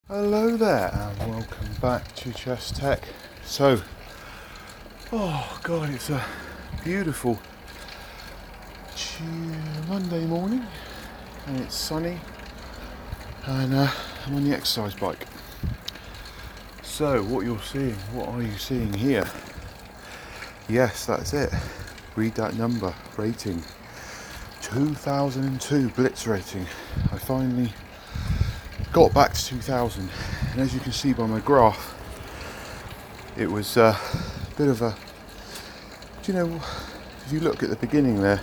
Hello there and welcome back to Chess Tech. So, oh god, it's a beautiful Monday morning and it's sunny and I'm on the exercise bike. So what are you seeing here? Yes, that's it. Read that number, rating. 2002 Blitz rating. I finally got back to 2000, and as you can see by my graph, it was a bit of a, do you know, if you look at the beginning there,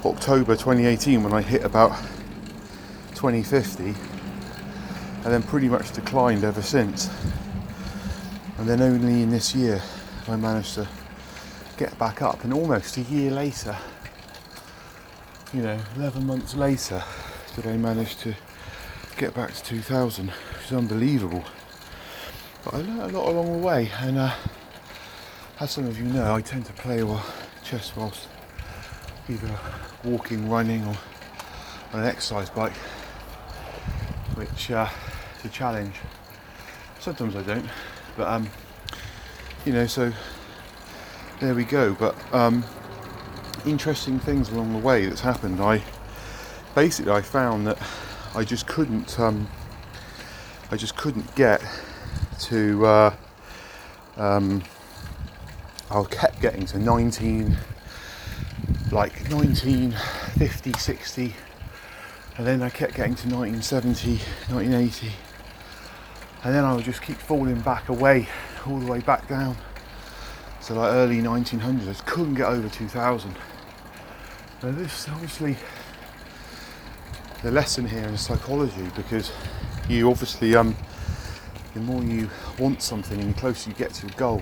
October 2018 when I hit about 2050, and then pretty much declined ever since, and then only in this year I managed to get back up, and almost a year later, 11 months later, did I manage to get back to 2000, which is unbelievable. But I learned a lot along the way, and as some of you know, I tend to play chess whilst either walking, running, or on an exercise bike, which is a challenge. Sometimes I don't, but so there we go. But interesting things along the way that's happened. I found that I just couldn't get to I kept getting to 1950, 60, and then I kept getting to 1970, 1980, and then I would just keep falling back away, all the way back down to like early 1900s. Couldn't get over 2000. Now this obviously, the lesson here is psychology, because you obviously the more you want something and the closer you get to a goal,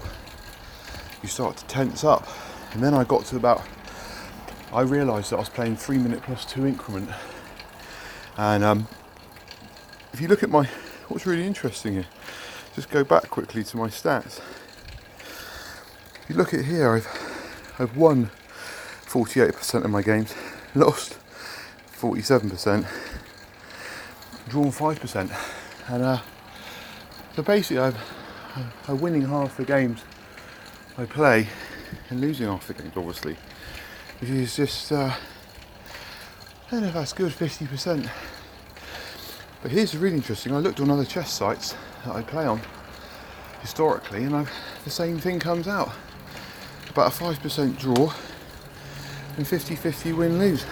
you start to tense up. And then I got to I realised that I was playing 3 minute plus 2 increment, and if you look at what's really interesting here, just go back quickly to my stats. If you look at here, I've won 48% of my games, lost 47%, drawn 5%, and so basically I'm winning half the games I play and losing half the games, obviously, which is just I don't know if that's good, 50%. But here's really interesting. I looked on other chess sites that I play on historically, and the same thing comes out, about a 5% draw and 50-50 win-lose.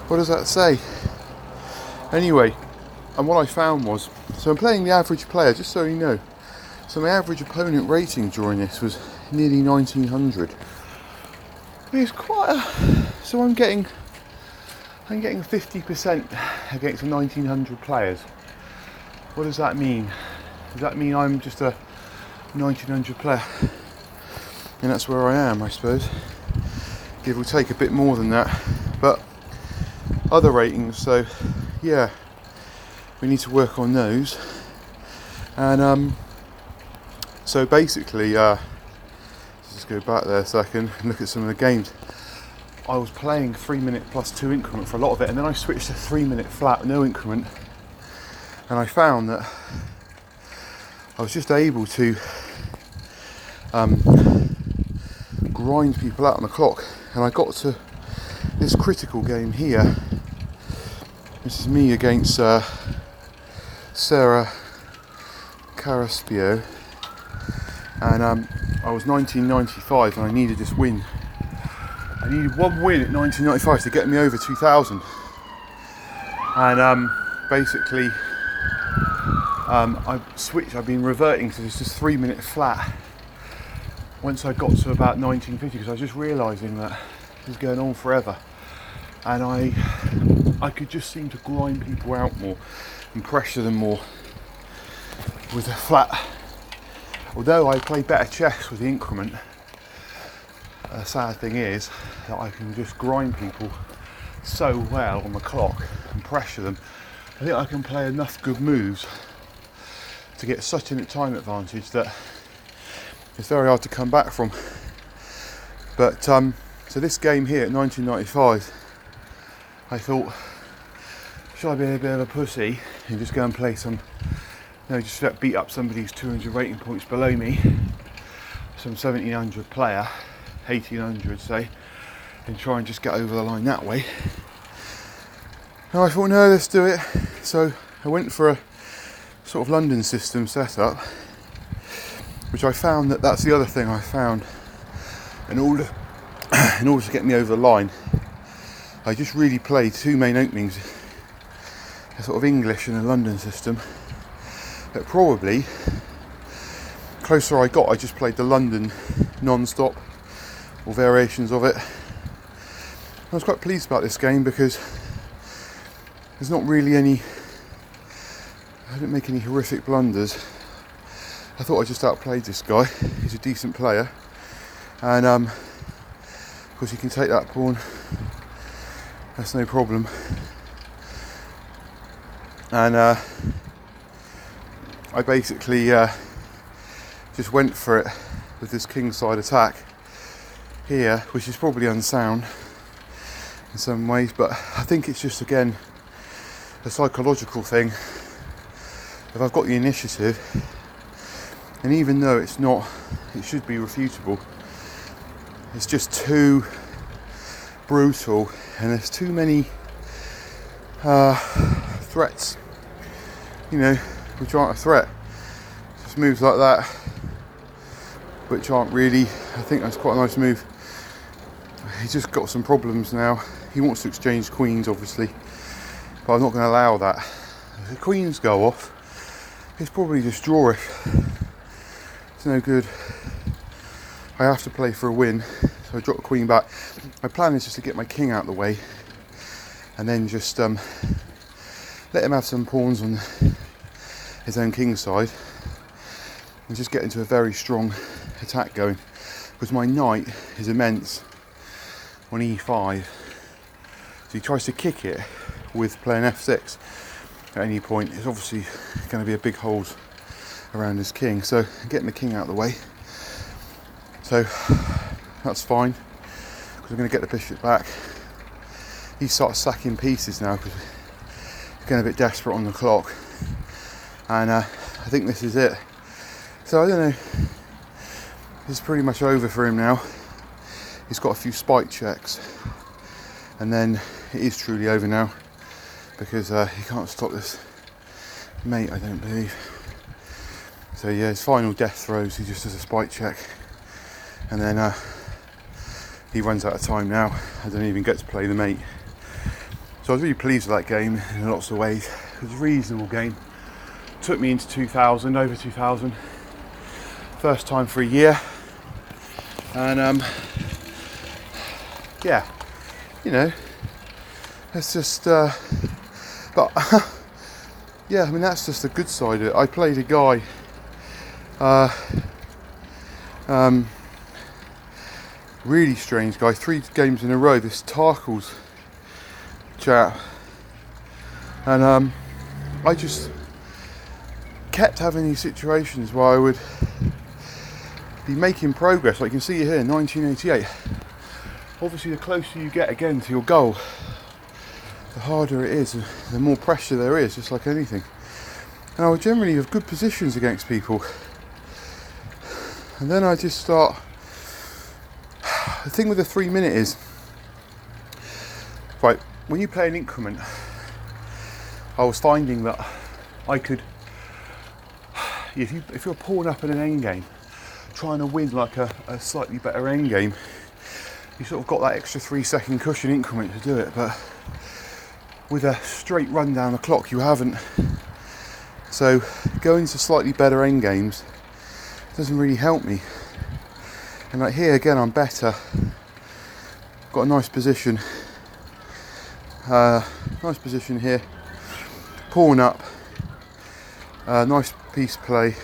What does that say? Anyway, and what I found was, so I'm playing the average player, just so you know. So my average opponent rating during this was nearly 1900. It's quite so I'm getting 50% against 1900 players. What does that mean? Does that mean I'm just a 1900 player? And that's where I am, I suppose. Give or take a bit more than that. But other ratings, so yeah, we need to work on those. And so basically, let's just go back there a second and look at some of the games. I was playing 3 minute plus 2 increment for a lot of it, and then I switched to 3 minute flat, no increment, and I found that I was just able to grind people out on the clock, and I got to this critical game here. This is me against Sarah Caraspio, and I was 1995 and I needed this win. I needed one win at 1995 to get me over 2000, and basically I've been reverting to this just 3 minute flat once I got to about 1950, because I was just realising that it was going on forever, and I could just seem to grind people out more and pressure them more with a flat. Although I play better chess with the increment, the sad thing is that I can just grind people so well on the clock and pressure them. I think I can play enough good moves to get such a time advantage that it's very hard to come back from. But so this game here at 1995, I thought, should I be a bit of a pussy and just go and play some, just beat up somebody who's 200 rating points below me, some 1700 player, 1800 say, and try and just get over the line that way. And I thought, no, let's do it. So I went for a sort of London system setup, which I found that's the other thing I found. In order to get me over the line, I just really played two main openings, a sort of English and a London system. But probably, closer I got, I just played the London non-stop, or variations of it. I was quite pleased about this game because there's not really any, I didn't make any horrific blunders. I thought I just outplayed this guy. He's a decent player, and of course he can take that pawn, that's no problem. And I basically just went for it with this kingside attack here, which is probably unsound in some ways, but I think it's just, again, a psychological thing. If I've got the initiative, and even though it should be refutable, it's just too brutal, and there's too many threats, which aren't a threat. Just moves like that, which aren't really, I think that's quite a nice move. He's just got some problems now. He wants to exchange queens, obviously, but I'm not going to allow that. If the queens go off, it's probably just draw it. It's no good. I have to play for a win, so I drop the queen back. My plan is just to get my king out of the way, and then just let him have some pawns on his own king side, and just get into a very strong attack going, because my knight is immense on e5, so he tries to kick it with playing f6 at any point. It's obviously going to be a big holes around his king, so getting the king out of the way, so that's fine, because I'm going to get the bishop back. He starts sacking pieces now because he's getting a bit desperate on the clock, and I think this is it. So I don't know, it's pretty much over for him now. He's got a few spike checks, and then it is truly over now, because he can't stop this mate, I don't believe. So yeah, his final death throws, he just does a spike check, and then he runs out of time now. I don't even get to play the mate. So I was really pleased with that game in lots of ways. It was a reasonable game. Took me into 2000, over 2000. First time for a year. And yeah, it's just, but yeah, I mean, that's just the good side of it. I played a guy, really strange guy, 3 games in a row, this Tarkles chap, and I just kept having these situations where I would be making progress. Like you can see here, 1988. Obviously, the closer you get again to your goal, the harder it is, the more pressure there is, just like anything. And I would generally have good positions against people, and then I just start. The thing with the 3 minute is, right, when you play an increment, I was finding that I could, if you're pawn up in an endgame, trying to win like a slightly better endgame, you sort of got that extra 3 second cushion increment to do it, but with a straight run down the clock you haven't. So going to slightly better endgames doesn't really help me. And like here again, I'm better. Got a nice position. Nice position here. Pawn up. Nice piece play.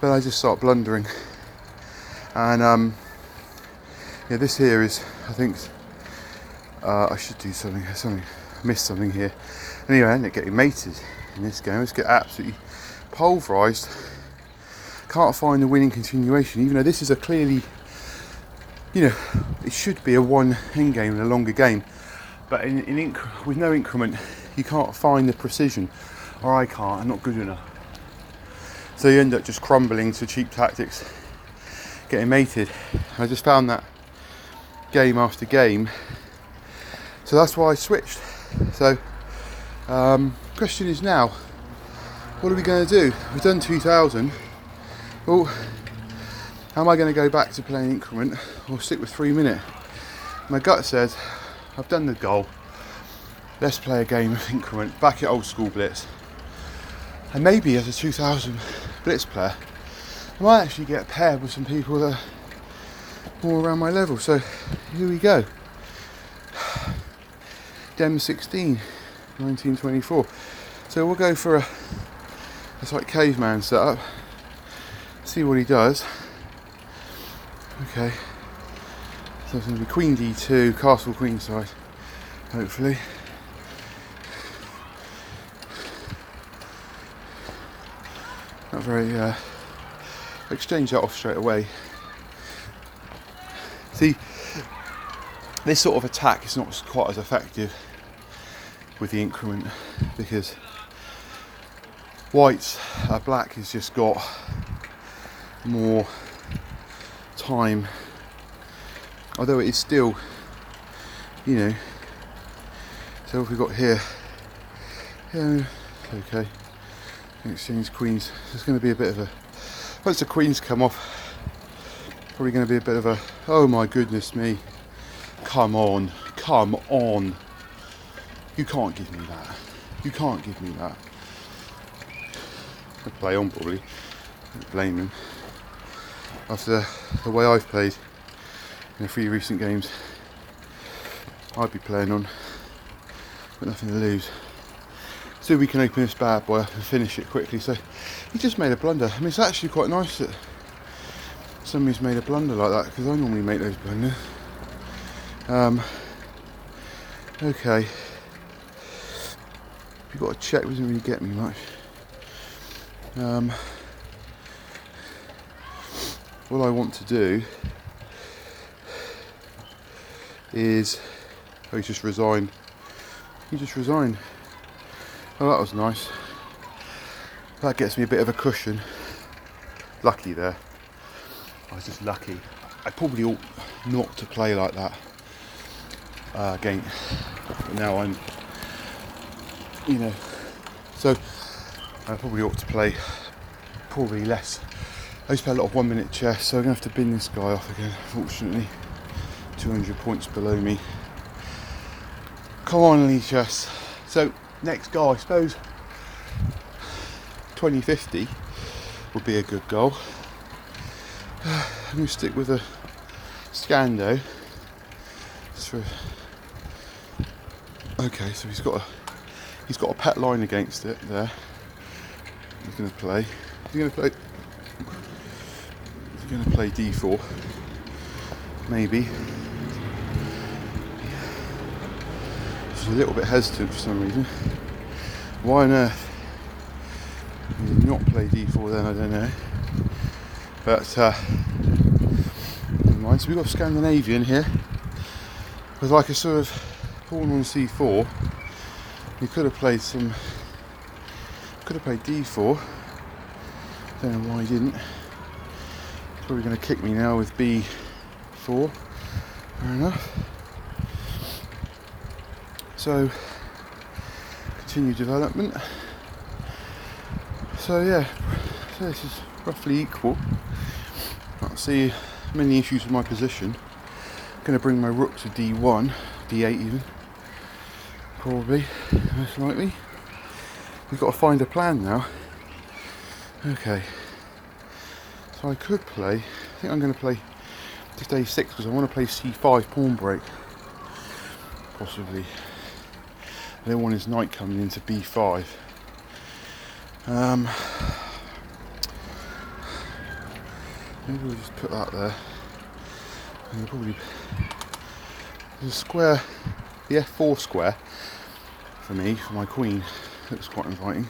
But I just start blundering. And yeah, this here is, I think, I should do something. I missed something here. Anyway, I ended up getting mated in this game. Let's get absolutely pulverised. Can't find the winning continuation, even though this is a clearly, it should be a one endgame in a longer game, but with no increment you can't find the precision. or I can't, I'm not good enough. So you end up just crumbling to cheap tactics, getting mated. I just found that game after game, so that's why I switched. So question is now, what are we going to do? We've done 2000. Well, am I going to go back to playing increment or stick with 3 minute? My gut says I've done the goal, let's play a game of increment back at old school Blitz, and maybe as a 2000 Blitz player I might actually get paired with some people that are more around my level. So here we go. Dem 16, 1924. So we'll go for a like caveman setup, see what he does. Okay, so it's going to be queen d2, castle queenside, hopefully. Not very, exchange that off straight away. See, this sort of attack is not quite as effective with the increment because black has just got more time, although it is still, you know, so if we've got here, yeah, okay, exchange queens, there's going to be a bit of a, once the queens come off, probably going to be a bit of a, oh my goodness me, come on, you can't give me that. I'd play on probably, don't blame him. After the way I've played in a few recent games, I'd be playing on, but nothing to lose. So we can open this bad boy up and finish it quickly. So he just made a blunder. I mean, it's actually quite nice that somebody's made a blunder like that, because I normally make those blunders. Okay. You've got to check, doesn't really get me much. What I want to do is, oh, he just resigned. Oh, that was nice. That gets me a bit of a cushion. Lucky there. I was just lucky. I probably ought not to play like that game. But now I'm, you know, so I probably ought to play probably less. I used to play a lot of 1 minute chess, so I'm going to have to bin this guy off again, unfortunately. 200 points below me. Come on, Lee Chess. So, next goal, I suppose 2050 would be a good goal. I'm going to stick with a Scando. Okay, so he's got a pet line against it there. He's going to play. He's going to play d4, maybe. He's a little bit hesitant for some reason. Why on earth he did not play d4 then, I don't know. But never mind. So we've got Scandinavian here with like a sort of pawn on c4. He could have played d4. Don't know why he didn't. He's probably going to kick me now with b4. Fair enough. So continue development. So yeah, so this is roughly equal. Can't see many issues with my position. I'm going to bring my rook to d1, d8 even, probably, most likely. We've got to find a plan now. Okay, so I could play, I think I'm going to play just a6 because I want to play c5 pawn break, possibly. I don't want his knight coming into b5. Maybe we'll just put that there. And we'll probably the square, the f4 square for me, for my queen, looks quite inviting.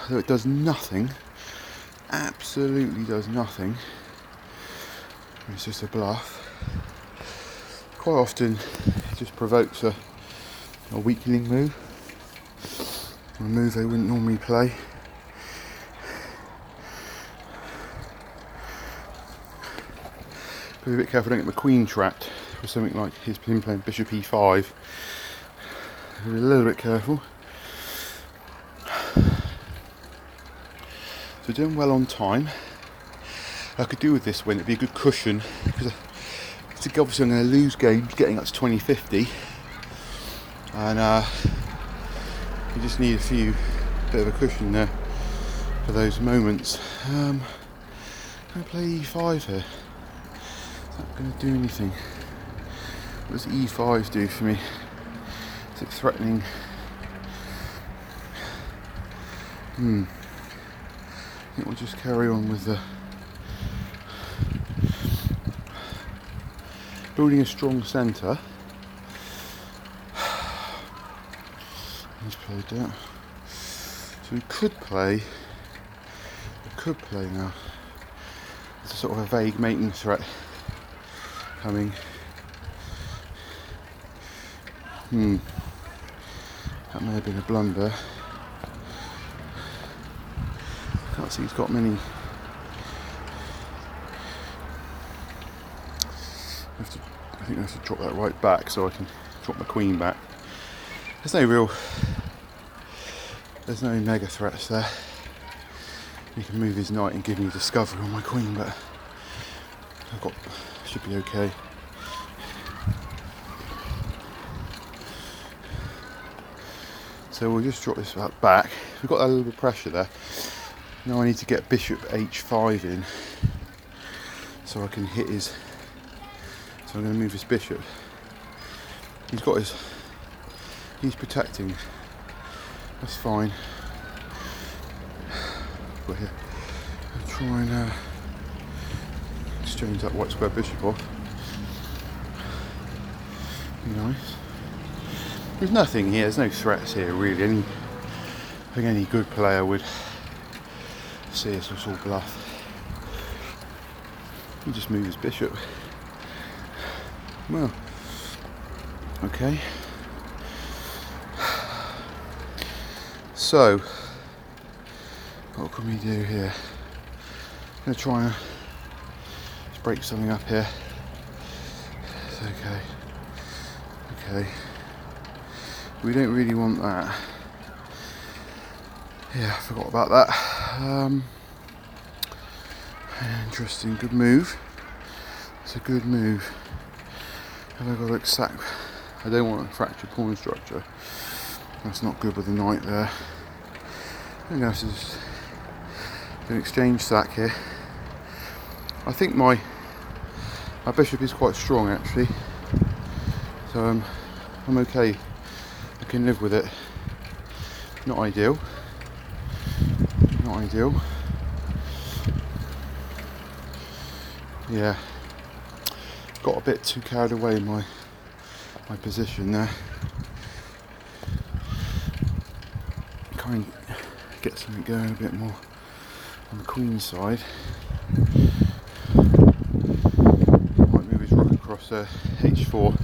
Though it does nothing, absolutely does nothing. It's just a bluff. Quite often it just provokes a weakening move. A move they wouldn't normally play. Be a bit careful, don't get my queen trapped with something like him playing bishop e5. Be a little bit careful. So doing well on time. I could do with this win, it'd be a good cushion, because obviously I'm going to lose games getting up to 20-50, and you just need a bit of a cushion there for those moments. I'm going to play e5 here. Is that going to do anything? What does e5 do for me? Is it threatening? I think we'll just carry on with the building a strong centre. He's played that. So we could play now. There's a sort of a vague mating threat coming. That may have been a blunder. Can't see he's got many. I think I have to drop that right back so I can drop my queen back. There's no mega threats there. He can move his knight and give me discovery on my queen, but should be okay. So we'll just drop this back. We've got a little bit of pressure there. Now I need to get bishop h5 in so I can hit his. So I'm going to move his bishop. He's protecting. That's fine. But here, I'll try and exchange that white square bishop off. Be nice. There's nothing here. There's no threats here really. I think any good player would see us as all bluff. You just move his bishop. Well, okay. So, what can we do here? I'm going to try and just break something up here. It's okay. Okay. We don't really want that. Yeah, I forgot about that. Interesting, good move. It's a good move. Have I got to exact? I don't want to fracture pawn structure. That's not good with the knight there. I'm going to have to just do an exchange sack here. I think my bishop is quite strong actually, so I'm okay. I can live with it. Not ideal. Not ideal. Yeah. Got a bit too carried away in my position there. Kind of get something going a bit more on the queen side. Might move his rook across h4.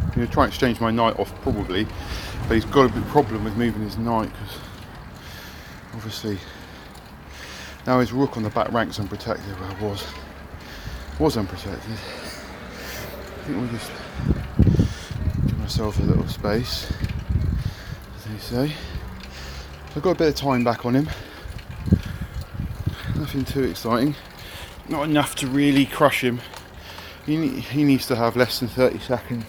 I'm going to try and exchange my knight off probably, but he's got a big problem with moving his knight because obviously now his rook on the back rank's unprotected, where it was unprotected. I think we'll just give myself a little space, as they say. So I've got a bit of time back on him. Nothing too exciting. Not enough to really crush him. He needs to have less than 30 seconds.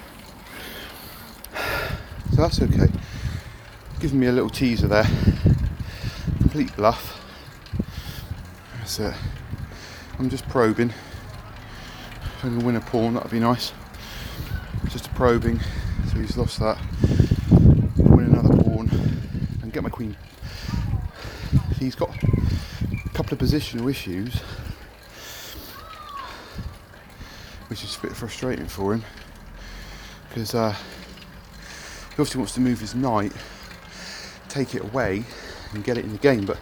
So that's okay. Giving me a little teaser there. Complete bluff. That's it. I'm just probing. If I can win a pawn, that'd be nice. Just a probing. So he's lost that. Win another pawn and get my queen. He's got a couple of positional issues, which is a bit frustrating for him because he obviously wants to move his knight, take it away and get it in the game, but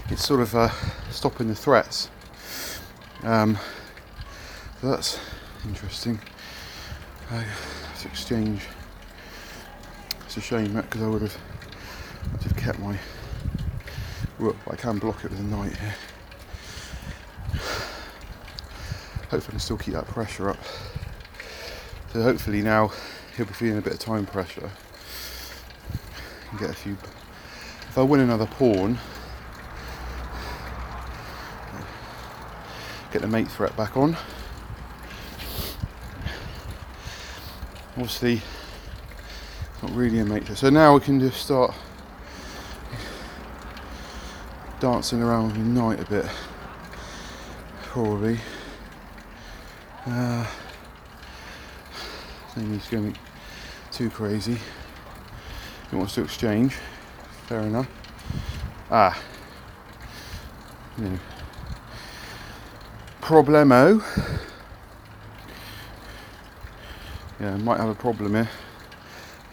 it's sort of stopping the threats. So that's interesting. Let's exchange It's a shame that, because I would have kept my rook, but I can block it with a knight here. Hopefully I can still keep that pressure up. So hopefully now he'll be feeling a bit of time pressure. And get a few. If I win another pawn, get the mate threat back on. Obviously, it's not really a mate threat. So now we can just start dancing around with knight a bit, probably. No need to go too crazy. He wants to exchange. Fair enough. Problemo. Yeah, might have a problem here.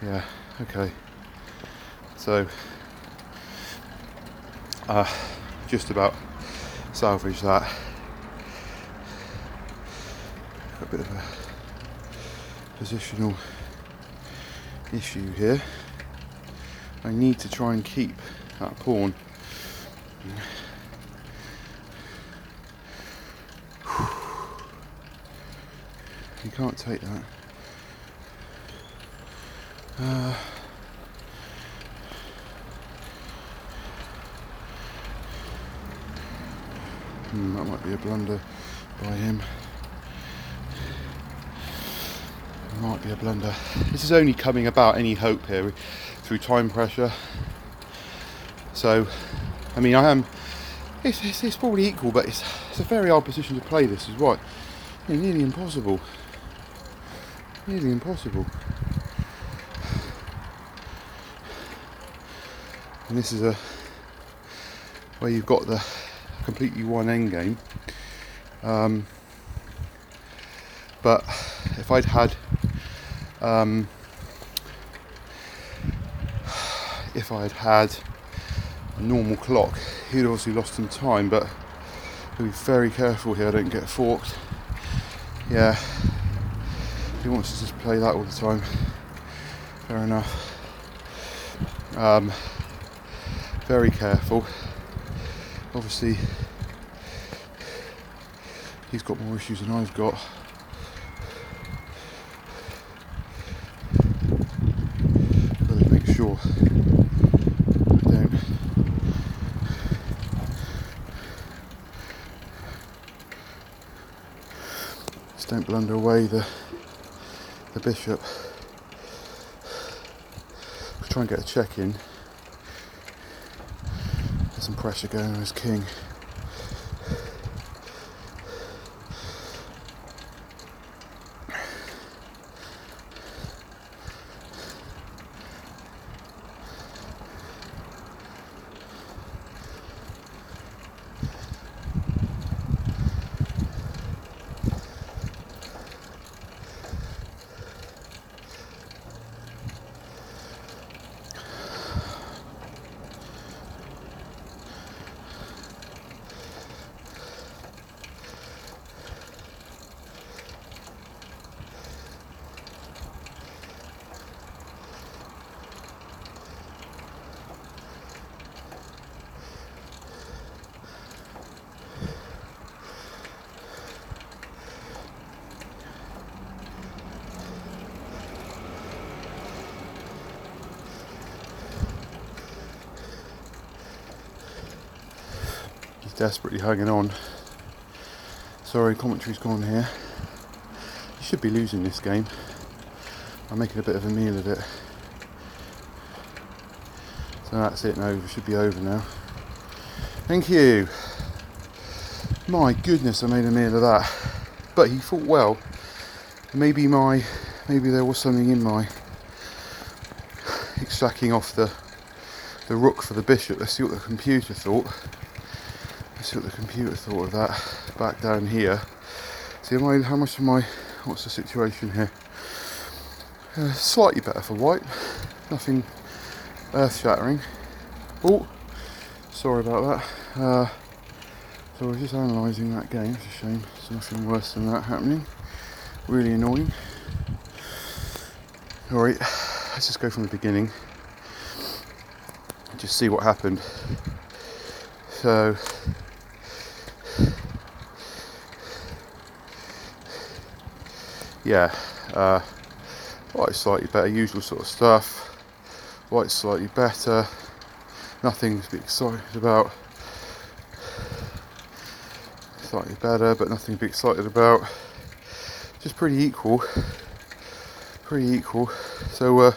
Yeah, okay. So, just about salvage that. Got a bit of a positional issue here. I need to try and keep that pawn. You can't take that. That might be a blunder by him. Might be a blunder. This is only coming about any hope here through time pressure. So, I mean, it's probably equal, but it's a very hard position to play this as well. Yeah, nearly impossible. Nearly impossible. And this is where you've got the completely one endgame. But if I'd had a normal clock, he'd obviously lost some time, but I'll be very careful here I don't get forked. Yeah, he wants to just play that all the time. Fair enough. Very careful. Obviously, he's got more issues than I've got. Gotta make sure I don't just don't blunder away the bishop. I'll try and get a check in. Get some pressure going on his king. Desperately hanging on. Sorry, commentary's gone here. You should be losing this game. I'm making a bit of a meal of it. So that's it now, it should be over now. Thank you. My goodness, I made a meal of that. But he fought well. Maybe there was something in my extracting off the rook for the bishop. Let's see what the computer thought. Let's see what the computer thought of that. Back down here. See, what's the situation here? Slightly better for white. Nothing earth-shattering. Oh, sorry about that. So we're just analysing that game. It's a shame. There's nothing worse than that happening. Really annoying. Alright, let's just go from the beginning and just see what happened. So yeah, white's slightly better, usual sort of stuff. White's slightly better, nothing to be excited about. Slightly better, but nothing to be excited about. Just pretty equal. So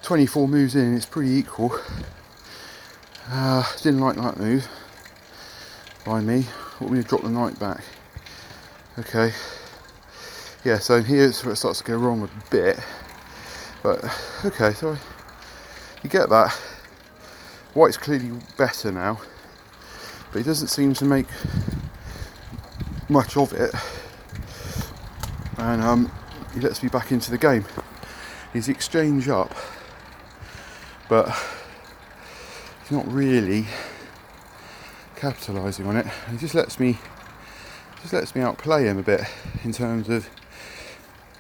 24 moves in, it's pretty equal. Didn't like that move by me. Want me to drop the knight back? Okay. Yeah, so here's where it starts to go wrong a bit. But okay, so you get that. White's clearly better now, but he doesn't seem to make much of it, and he lets me back into the game. He's exchange up, but he's not really capitalising on it. He just lets me outplay him a bit in terms of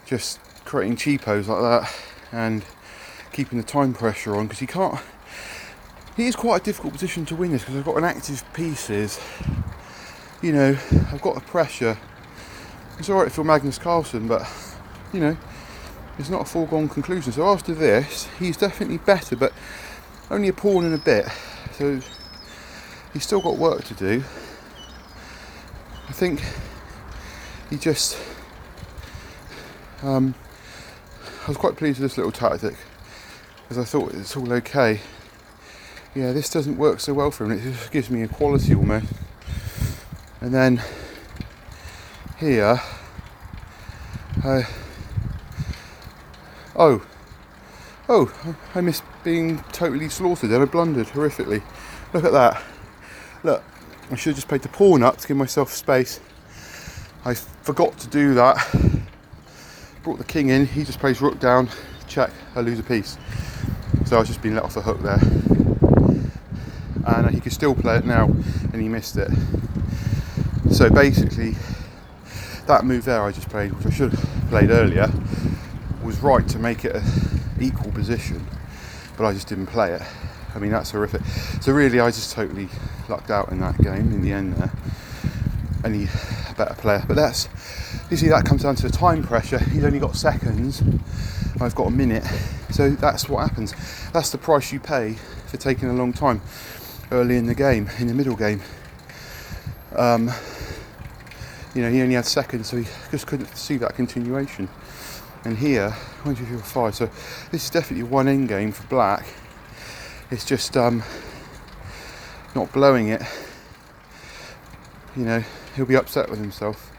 just creating cheapos like that and keeping the time pressure on, because he is quite a difficult position to win this, because I've got an active pieces, you know, I've got the pressure. It's alright for Magnus Carlsen, but you know, it's not a foregone conclusion. So after this, he's definitely better, but only a pawn and a bit, so he's still got work to do. I think he just I was quite pleased with this little tactic, because I thought it's all okay. Yeah, this doesn't work so well for him. It just gives me equality almost. And then here, I missed being totally slaughtered and I blundered horrifically. Look at that. Look, I should have just played the pawn up to give myself space. I forgot to do that. Brought the king in, he just plays rook down, check, I lose a piece. So I was just being let off the hook there. And he could still play it now, and he missed it. So basically, that move there I just played, which I should have played earlier, was right to make it an equal position, but I just didn't play it. I mean, that's horrific. So really, I just totally lucked out in that game in the end there. And he's a better player. But that's, you see, that comes down to the time pressure. He's only got seconds, I've got a minute. So that's what happens. That's the price you pay for taking a long time early in the game, in the middle game. You know, he only had seconds, so he just couldn't see that continuation. And here, 1, 2, 3, 4, 5. So this is definitely one end game for black. It's just not blowing it. You know, he'll be upset with himself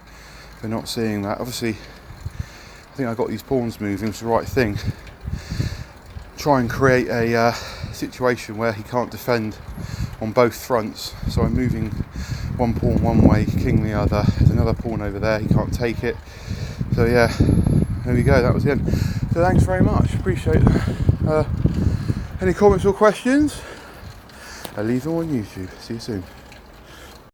for not seeing that. Obviously, I think I got these pawns moving, it's the right thing. Try and create a situation where he can't defend on both fronts. So I'm moving one pawn one way, king the other. There's another pawn over there, he can't take it. So yeah, there we go, that was the end. So thanks very much, appreciate it. Any comments or questions? I'll leave them on YouTube. See you soon.